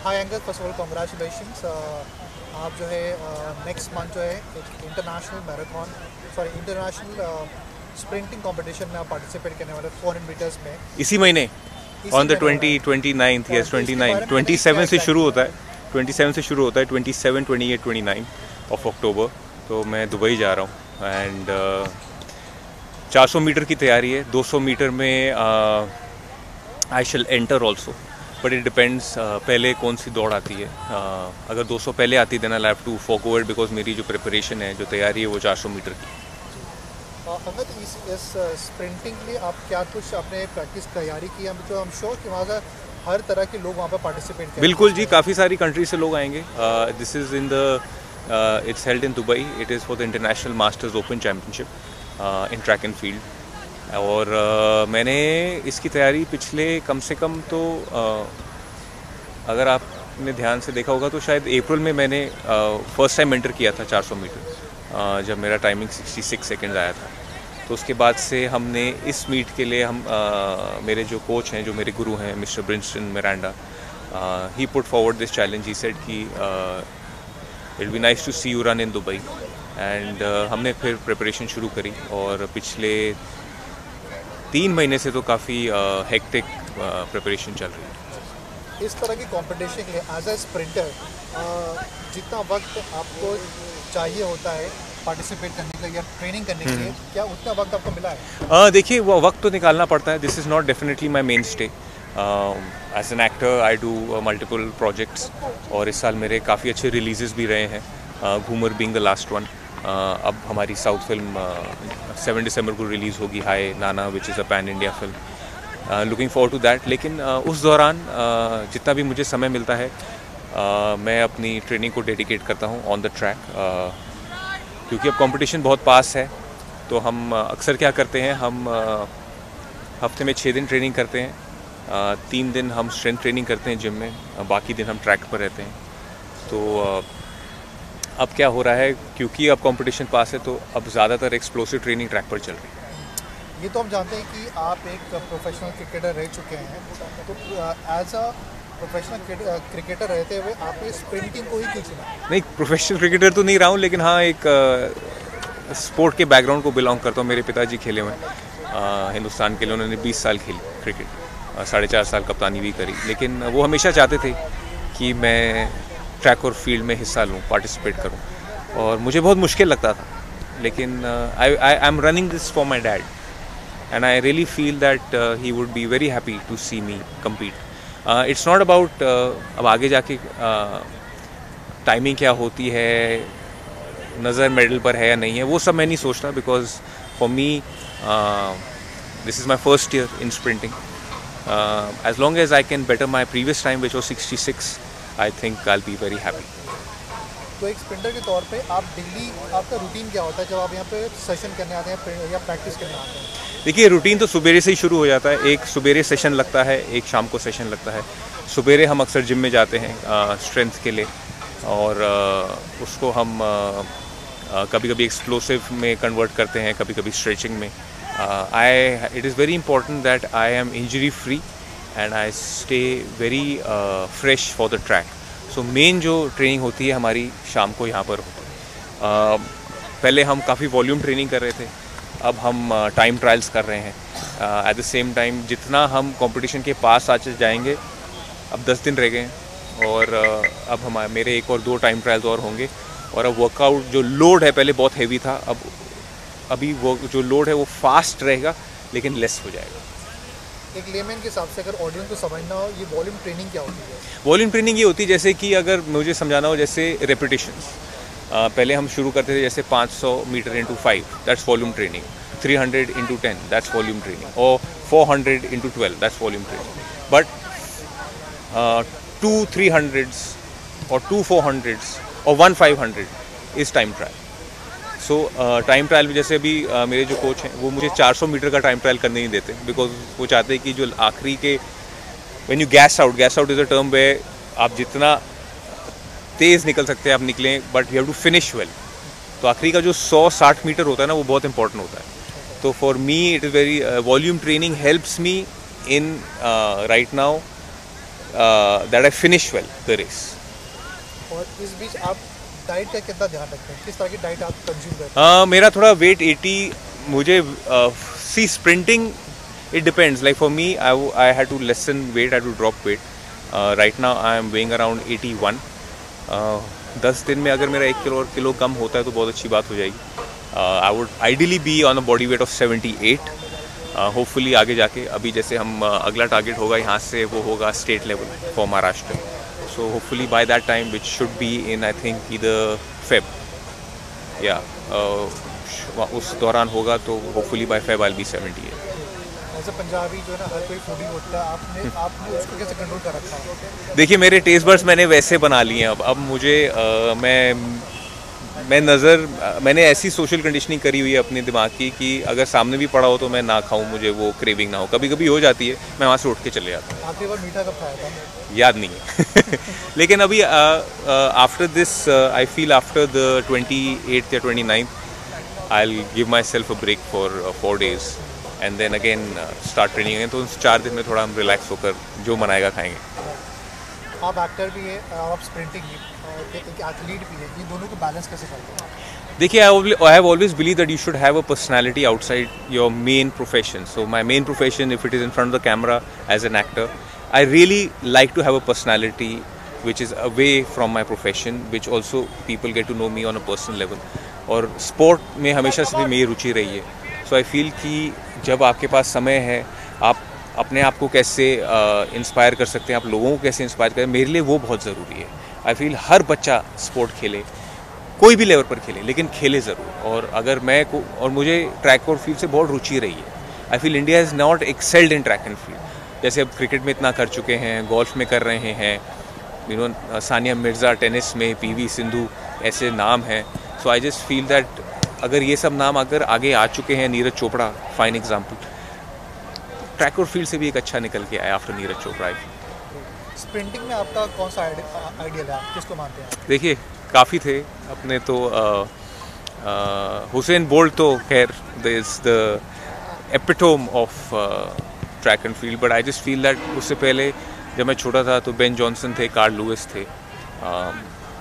Hi angle, first of all congratulations. आप जो है नेक्स्ट मंथ जो है एक इंटरनेशनल स्प्रिंटिंग कंपटीशन में आप पार्टिसिपेट करने वाले 400 मीटर्स में इसी महीने ऑन द 29th, यस 29 27 से शुरू होता है। 27 से शुरू होता है, 27, 28, 29 ऑफ अक्टूबर। तो मैं दुबई जा रहा हूँ एंड 400 मीटर की तैयारी है। 200 मीटर में I shall enter also, but it depends पहले कौन सी दौड़ आती है। अगर 200 पहले आती then I have to forgo it, because मेरी जो प्रिपरेशन है, जो तैयारी है, वो 400 मीटर की। अहमद, इस स्प्रिंटिंग के लिए आप क्या कुछ अपने प्रैक्टिस तैयारी की? हम तो हम श्योर कि वहाँ से हर तरह के लोग वहाँ पर पार्टिसिपेट करेंगे। बिल्कुल जी, काफ़ी सारी कंट्री से लोग आएंगे। This is in the it's held in Dubai. It is for the international masters open championship in track and field. और मैंने इसकी तैयारी पिछले कम से कम तो अगर आपने ध्यान से देखा होगा तो शायद अप्रैल में मैंने फर्स्ट टाइम एंटर किया था 400 मीटर, जब मेरा टाइमिंग 66 सेकंड आया था। तो उसके बाद से हमने इस मीट के लिए मेरे जो कोच हैं, जो मेरे गुरु हैं, mister Brinston Miranda, he put forward this challenge. He said कि it be nice to see you run in Dubai. And हमने फिर प्रिपरेशन शुरू करी और पिछले 3 महीने से तो काफ़ी हेक्टिक प्रिपरेशन चल रही है। इस तरह की कंपटीशन के लिए एज ए स्प्रिंटर जितना वक्त आपको चाहिए होता है पार्टिसिपेट करने के लिए या ट्रेनिंग करने के लिए, क्या उतना वक्त आपको मिला है? देखिए, वो वक्त तो निकालना पड़ता है। This is not definitely my main stay. As an actor I do multiple projects, और इस साल मेरे काफ़ी अच्छे रिलीजेस भी रहे हैं, Ghoomar being the last one. अब हमारी साउथ फिल्म 7 दिसंबर को रिलीज़ होगी, Hi Nanna, which is a pan India film. Looking forward to that. लेकिन उस दौरान जितना भी मुझे समय मिलता है, मैं अपनी ट्रेनिंग को डेडिकेट करता हूँ ऑन द ट्रैक, क्योंकि अब कंपटीशन बहुत पास है। तो हम अक्सर क्या करते हैं, हम हफ्ते में 6 दिन ट्रेनिंग करते हैं। 3 दिन हम स्ट्रेंथ ट्रेनिंग करते हैं जिम में, बाकी दिन हम ट्रैक पर रहते हैं। तो अब क्या हो रहा है, क्योंकि अब कंपटीशन पास है, तो अब ज़्यादातर एक्सप्लोसिव ट्रेनिंग ट्रैक पर चल रही है। ये तो हम जानते हैं कि आप एक प्रोफेशनल क्रिकेटर रह चुके हैं, तो एज अ प्रोफेशनल क्रिकेटर रहते हुए आपने स्प्रिंटिंग को ही क्यों चुना? नहीं, प्रोफेशनल क्रिकेटर तो नहीं रहा हूँ, लेकिन हाँ, एक स्पोर्ट के बैकग्राउंड को बिलोंग करता हूँ। मेरे पिताजी खेले हुए हिंदुस्तान के लिए, उन्होंने 20 साल खेली क्रिकेट, 4.5 साल कप्तानी भी करी। लेकिन वो हमेशा चाहते थे कि मैं ट्रैक और फील्ड में हिस्सा लूँ, पार्टिसिपेट करूँ, और मुझे बहुत मुश्किल लगता था। लेकिन I am running this for my dad, and I really feel that he would be very happy to see me compete. It's not about अब आगे जाके टाइमिंग क्या होती है, नज़र मेडल पर है या नहीं है, वो सब मैं नहीं सोचता, because for me this is my first year in sprinting. As long as I can better my previous time which was 66, I think I will be very happy. तो एक स्प्रिंटर के तौर पे आप डेली आपका रूटीन क्या होता है जब आप यहाँ पे सेशन करने आते हैं या प्रैक्टिस करने आते हैं? देखिए, रूटीन तो सुबेरे से ही शुरू हो जाता है। एक सुबेरे सेशन लगता है, एक शाम को सेशन लगता है। सुबेरे हम अक्सर जिम में जाते हैं स्ट्रेंथ के लिए, और उसको हम कभी कभी एक्सप्लोसिव में कन्वर्ट करते हैं, कभी कभी स्ट्रेचिंग में। It is very important that I am injury free and I stay very fresh for the track. So main जो ट्रेनिंग होती है हमारी शाम को यहाँ पर होती है। पहले हम काफ़ी वॉल्यूम ट्रेनिंग कर रहे थे, अब हम टाइम ट्रायल्स कर रहे हैं। एट द सेम टाइम जितना हम कंपटीशन के पास आज जाएंगे, अब 10 दिन रह गए हैं, और अब मेरे 1 और 2 टाइम ट्रायल्स और होंगे। और अब वर्कआउट जो लोड है, पहले बहुत हैवी था, अब अभी वो जो लोड है वो फास्ट रहेगा, लेकिन लेस हो जाएगा। एक लेमैन के हिसाब से अगर ऑडियंस को समझना हो, ये वॉल्यूम ट्रेनिंग क्या होती है? वॉल्यूम ट्रेनिंग ये होती है, जैसे कि अगर मुझे समझाना हो, जैसे रेपिटेशंस। पहले हम शुरू करते थे जैसे 500 metre into 5, that's volume training. 300 into 10, that's volume training. और 400 into 12, that's volume training. But 2 300s और 2 400s और 1 500 is time trial. So time trial में जैसे अभी मेरे जो कोच हैं, वो मुझे 400 मीटर का टाइम ट्रायल करने नहीं देते, बिकॉज वो चाहते हैं कि जो आखिरी के when you gas out is a term way आप जितना तेज़ निकल सकते हैं आप निकलें, but you have to finish well. तो आखिरी का जो 100-60 मीटर होता है ना, वो बहुत इंपॉर्टेंट होता है। तो for me it is very volume training helps me in right now that I finish well the race. और इस बीच आप डाइट का कितना ध्यान रखते हैं, किस तरह की डाइट आप कंज्यूम करते हैं? मेरा थोड़ा वेट 80 मुझे सी sprinting it depends, like for me I had to lessen weight, I had to drop weight. Right now I am weighing around 81. 10 दिन में अगर मेरा 1 किलो कम होता है तो बहुत अच्छी बात हो जाएगी. I would ideally be on a body weight of 78. Hopefully आगे जाके अभी जैसे हम अगला टारगेट होगा यहाँ से वो होगा state level for Maharashtra. So hopefully by that time which should be in I think either Feb या उस दौरान होगा तो hopefully by Feb I will B 78. ऐसे पंजाबी जो है ना हर कोई फूडी होता है, आपने उसको कैसे कंट्रोल कर रखा है? देखिए मेरे टेस्ट बड्स मैंने वैसे बना लिए हैं. अब मुझे मैंने ऐसी सोशल कंडीशनिंग करी हुई है अपने दिमाग की कि अगर सामने भी पड़ा हो तो मैं ना खाऊं, मुझे वो क्रेविंग ना हो. कभी कभी हो जाती है, मैं वहाँ से उठ के चले जाता हूँ. आखिरी बार मीठा कब खाया था? याद नहीं है. लेकिन अभी after this I feel after the 28th या 29th I will give myself a break for 4 days and then again start training again. तो उन 4 दिन में थोड़ा हम रिलैक्स होकर जो मनाएगा खाएंगे. आप एक्टर भी है और आप स्प्रिंटिंग भी, एक एथलीट भी है, ये दोनों को बैलेंस कैसे करते हैं? देखिए I have always believe that you should have a personality outside your main profession. So my main profession if it is in front of the camera as an actor, I really like to have a personality which is away from my profession, which also people get to know me on a personal level. और sport में हमेशा से भी मेरी रुचि रही है. सो I feel कि जब आपके पास समय है आप अपने आप को कैसे इंस्पायर कर सकते हैं, आप लोगों को कैसे इंस्पायर करें, मेरे लिए वो बहुत ज़रूरी है. आई फील हर बच्चा स्पोर्ट खेले, कोई भी लेवल पर खेले, लेकिन खेले ज़रूर. और अगर और मुझे ट्रैक और फील्ड से बहुत रुचि रही है. I feel India is not excelled in track and field. जैसे अब क्रिकेट में इतना कर चुके हैं, गोल्फ में कर रहे हैं, सानिया मिर्ज़ा टेनिस में, PV सिंधु ऐसे नाम हैं. सो आई जस्ट फील दैट अगर ये सब नाम अगर आगे आ चुके हैं, Neeraj Chopra fine example, track और फील्ड से भी एक अच्छा निकल के आया आफ्टर नीरज चोपड़ा. स्प्रिंटिंग में आपका कौन सा आइडियल है, आप किसको मानते हैं? देखिए काफ़ी थे अपने तो. हुसैन बोल्ट तो खैर is the epitome of track and field. But I just feel that उससे पहले जब मैं छोटा था तो बेन जॉनसन थे, कार्ल लुइस थे,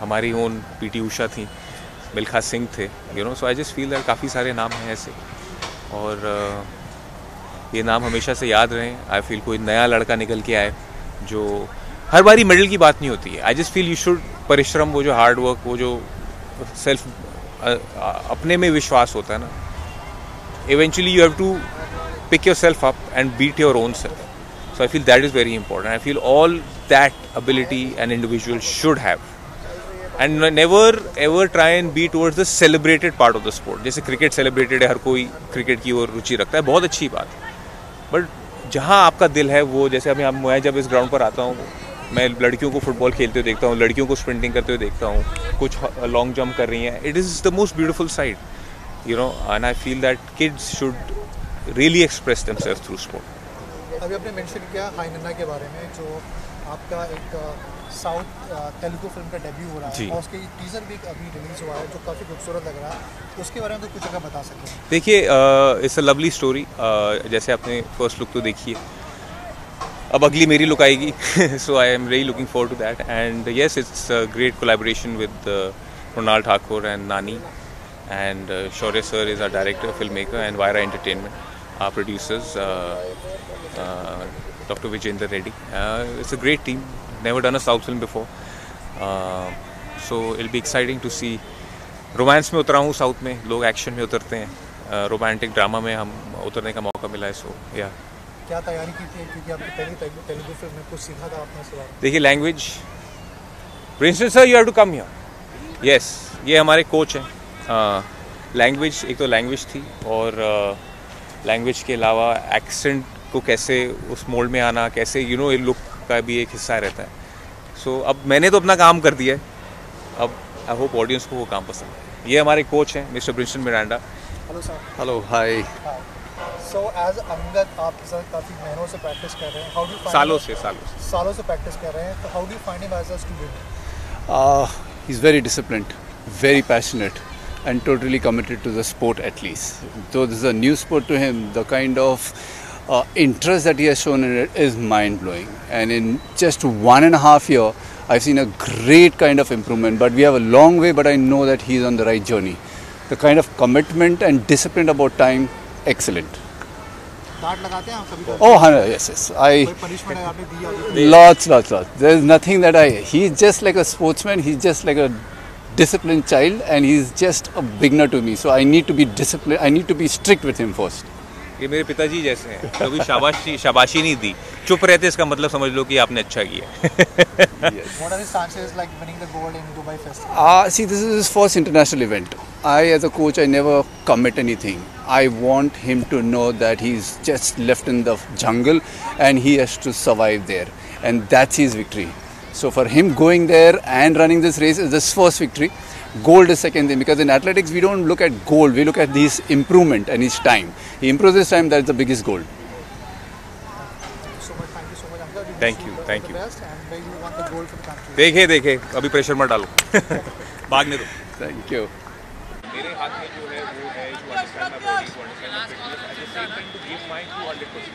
हमारी ओन PT उषा थी, मिल्खा सिंह थे, सो आई जस्ट फील दैट काफ़ी सारे नाम हैं ऐसे. और ये नाम हमेशा से याद रहें. आई फील कोई नया लड़का निकल के आए जो हर बारी मेडल की बात नहीं होती है. I just feel you should परिश्रम, वो जो हार्ड वर्क, वो जो सेल्फ अपने में विश्वास होता है ना, eventually you have to pick yourself up and beat your own self. So I feel that is very important. I feel all that ability an individual should have, and never ever try and be towards the celebrated part of the sport. जैसे cricket celebrated है, हर कोई cricket की ओर रुचि रखता है, बहुत अच्छी बात है. बट जहाँ आपका दिल है वो, जैसे अभी मैं जब इस ग्राउंड पर आता हूँ, मैं लड़कियों को फुटबॉल खेलते हुए देखता हूँ, लड़कियों को स्प्रिंटिंग करते हुए देखता हूँ, कुछ लॉन्ग जंप कर रही हैं. It is the most beautiful side, and I feel that kids should really express themselves through sport. अभी आपने मेंशन किया हाई नन्ना के बारे में, जो आपका एक साउथ तेलुगु फिल्म का डेब्यू हो रहा है और उसकी टीजर भी अभी रिलीज हुआ है जो काफ़ी खूबसूरत लग रहा है. उसके बारे में तो कुछ अगर बता सकें? देखिए इट्स अ लवली स्टोरी. जैसे आपने फर्स्ट लुक तो देखी है, अब अगली मेरी लुक आएगी. So I am really looking forward to that. And yes, it's a great collaboration with Krunal Thakur and Nani, and Shaurya sir is our director, filmmaker, and Vaira Entertainment, our producers, Dr. Vijayendra Reddy. It's a great team. Never done a South film before, so it'll be exciting to see. Romance में उतरा हूँ south में, लोग action में उतरते हैं, romantic drama में हम उतरने का मौका मिला है. सो या क्या तैयारी की थी, क्योंकि आपकी पहली तेलुगु फिल्म में कुछ सीखा था आपने इसके बारे में? देखिए language, principal sir you have to come here. Yes, ये हमारे कोच हैं. लैंग्वेज, एक तो लैंग्वेज थी, और लैंग्वेज के अलावा एक्सेंट को कैसे उस मोल्ड में आना, कैसे ये लुक का भी एक हिस्सा रहता है. सो अब मैंने तो अपना काम कर दिया है, अब आई होप ऑडियंस को वो काम पसंद है. ये हमारे कोच हैं mister Brinson Miranda. Hello sir. Hello, hi. So as Angad आपके साथ काफ़ी महीनों से प्रैक्टिस कर रहे हैं. How do find? सालों से प्रैक्टिस कर रहे हैं, तो how do find him as a student? He's very disciplined, very passionate, and totally committed to the sport at least. So this is a new sport to him. The kind of interest that he has shown in it is mind-blowing. And in just 1.5 years, I've seen a great kind of improvement. But we have a long way, but I know that he's on the right journey. The kind of commitment and discipline about time, excellent. डांट लगाते हैं आप कभी कभी? Oh, yes. कोई punishment है आपने दिया अभी? Lots. There's nothing that he's just like a sportsman, he's just like a disciplined child, and he's just a beginner to me. So I need to be disciplined, I need to be strict with him first. ये मेरे पिताजी जैसे हैं, कभी शाबाशी नहीं दी, चुप रहते, इसका मतलब समझ लो कि आपने अच्छा किया. What are his chances like winning the gold in Dubai Festival? See, this is his first international event. I, as a coach, I never commit anything. I want him to know that he's just left in the jungle and he has to survive there. And that's his victory. So for him going there and running this race is his first victory. Gold is second thing, because in athletics we don't look at gold, we look at his improvement and his time. He improves his time, that's the biggest gold. Thank you so much, Anka. We wish Thank you. the best, and may you want the gold for the country. देखे अभी pressure मत डालो. भागने दो. Thank you. मेरे हाथ में जो है वो है to understand my body, to understand my fitness, at the same time to give my 200%,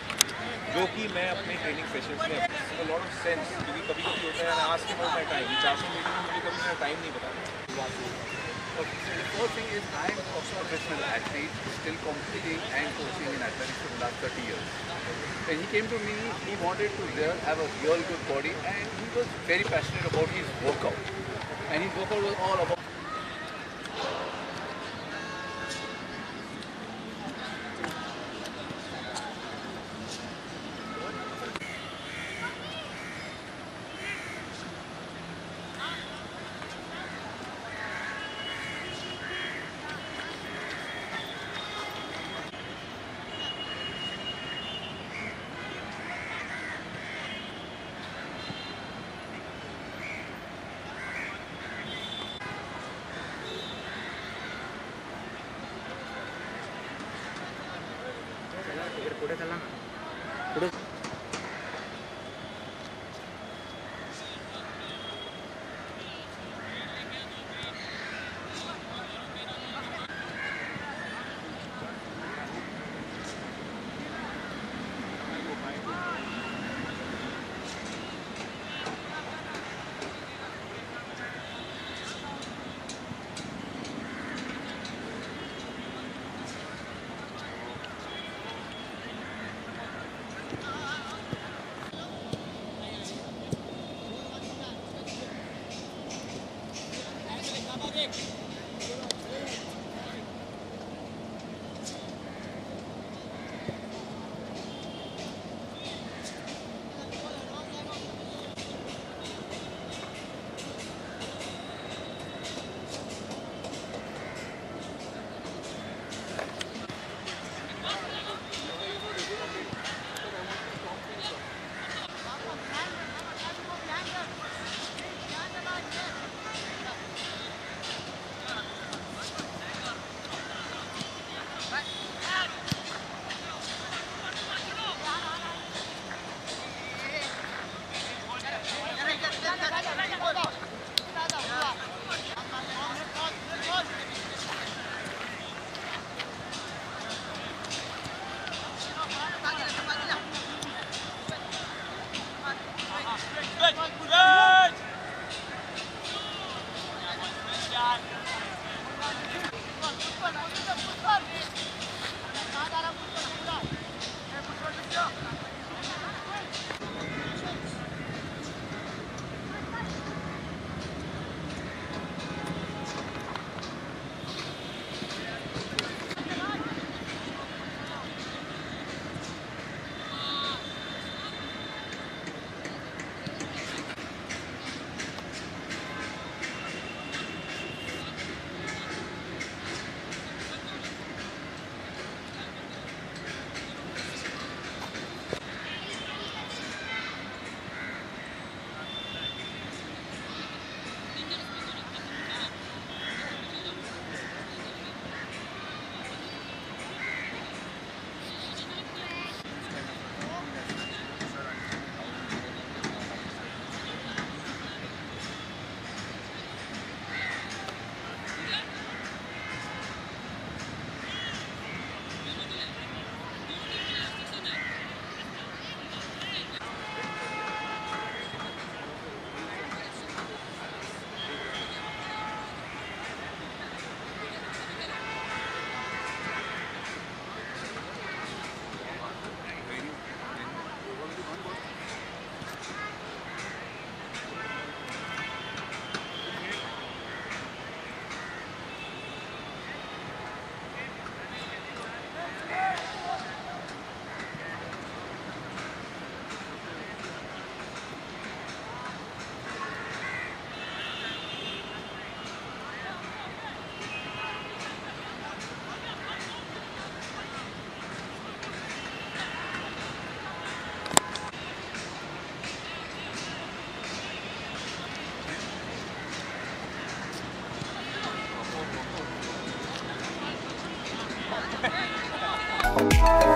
जो कि मैं अपने ट्रेनिंग सेशंस में अ लॉट ऑफ सेंस, क्योंकि कभी कभी होता है ना, आज के माय टाइम 400 मीटर में मुझे कभी मेरा टाइम नहीं पता. Okay, so the first thing is I am also a professional athlete, still competing and coaching in athletics for the last 30 years. When he came to me, he wanted to have a real good body, and he was very passionate about his workout. And his workout was all about है।